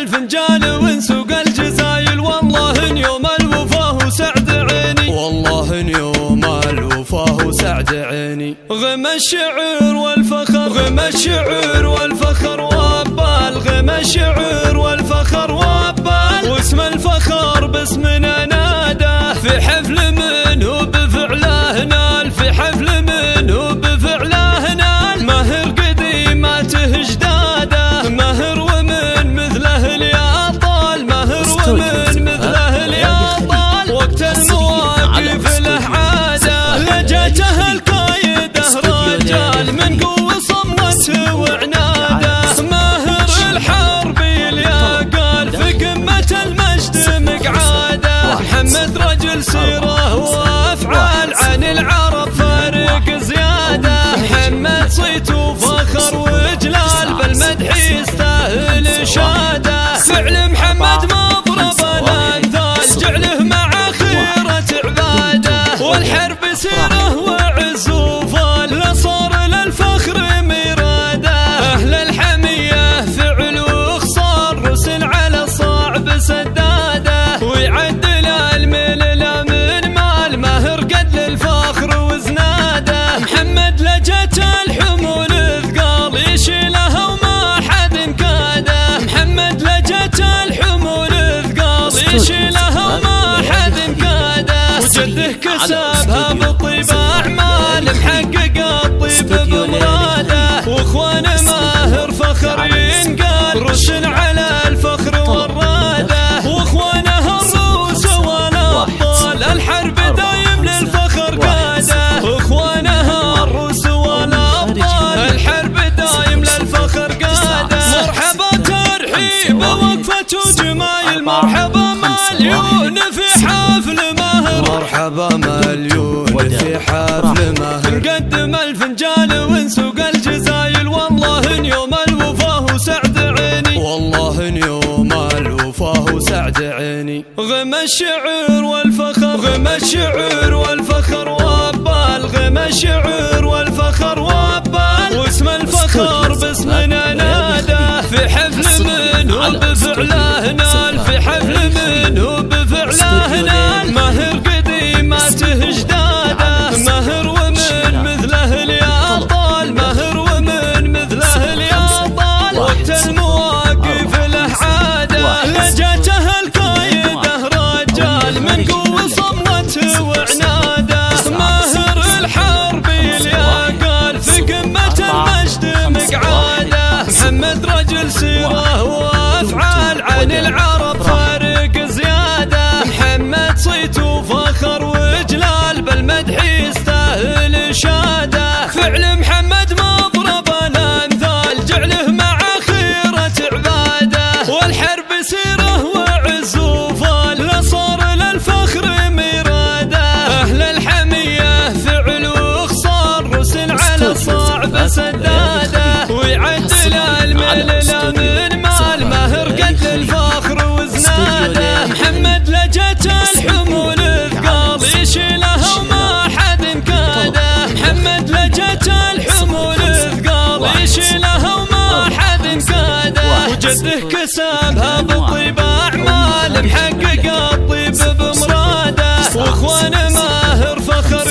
الفنجان ونسوق الجزايل، والله ان يوم الوفاه وسعد عيني، والله ان يوم الوفاه وسعد عيني. غم الشعر والفخر، غم الشعر والفخر وابال، غم الشعر والفخر وابال، واسم الفخر باسمنا ناداه، في حفل منه بفعله نال، في حفل منه بفعله نال، ماهر قديماته جداده، ماهر ومن مثله الياطال، ماهر ومن مثله الياطال، وقت المواقف له عاده، لجته القايده رجال من قوه صمته وعناده، ماهر الحرب الياقال في قمه المجد مقعاده، محمد رجل سيره وافعال عن العرب فارق زياده، محمد صيت وفخر وجلال بالمدح يستاهل اشاده، فعل محمد مضرب الامثال جعله مع خيره عباده، والحرب سيره وعز وفال لا صار للفخر مراده، اهل الحميه فعل وخصار رسل على الصعب سداده، ويعدل الملل من مال ماهر قد للفخر وزناده، محمد لجت الحمول ثقال يشيلها وما حد كاده، محمد لجت الحمول ثقال يشيلها وما حد كاده، وجده كسبها بطيب اعمال محقق الطيب بمراده، واخوان ماهر فخر ينقال رسل على الفخر والراده، واخوانه الروس والابطال الحرب دايم للفخر قاده، واخوانه الروس والابطال الحرب دايم للفخر قاده، مرحبا ترحيب ووقفه وجمايل، مرحبا مليون في حفل ماهر، مرحبا مليون في حفل ماهر، نقدم الفنجان ونسوق الجزايل، والله ان يوم الوفاه وسعد عيني، والله ان يوم الوفاه وسعد عيني. غم الشعر والفخر، غم الشعر والفخر وابال، غم الشعر والفخر وابال، واسم الفخر باسمنا ناداه، في حفل منه بفعله نال، في حفل منه بفعله نال، ماهر قديماته جداده، ماهر ومن مثله الياطال، ماهر ومن مثله الياطال، وقت المواقف له عاده، لجته القايده رجال من قوه صمته وعناده، ماهر الحرب الياقال في قمه المجد مقعاده، محمد رجل سيره وافعال عن العرب فارق زياده، محمد صيت وفخر وجلال بالمدح يستاهل اشاده، فعل محمد مضرب الامثال جعله مع خيره عباده، والحرب سيره وعز وفال لا صار للفخر مراده، اهل الحميه فعل وخصار رسل على الصعب سداده، ويعدل الملل من مال ماهر قد الفخر وزناده، محمد لجت الحمول ثقال يشيلها وما حد كاده، محمد لجت الحمول ثقال يشيلها وما حد كاده، وجده كسبها بطيب اعمال محقق الطيب بمراده، واخوان ماهر فخر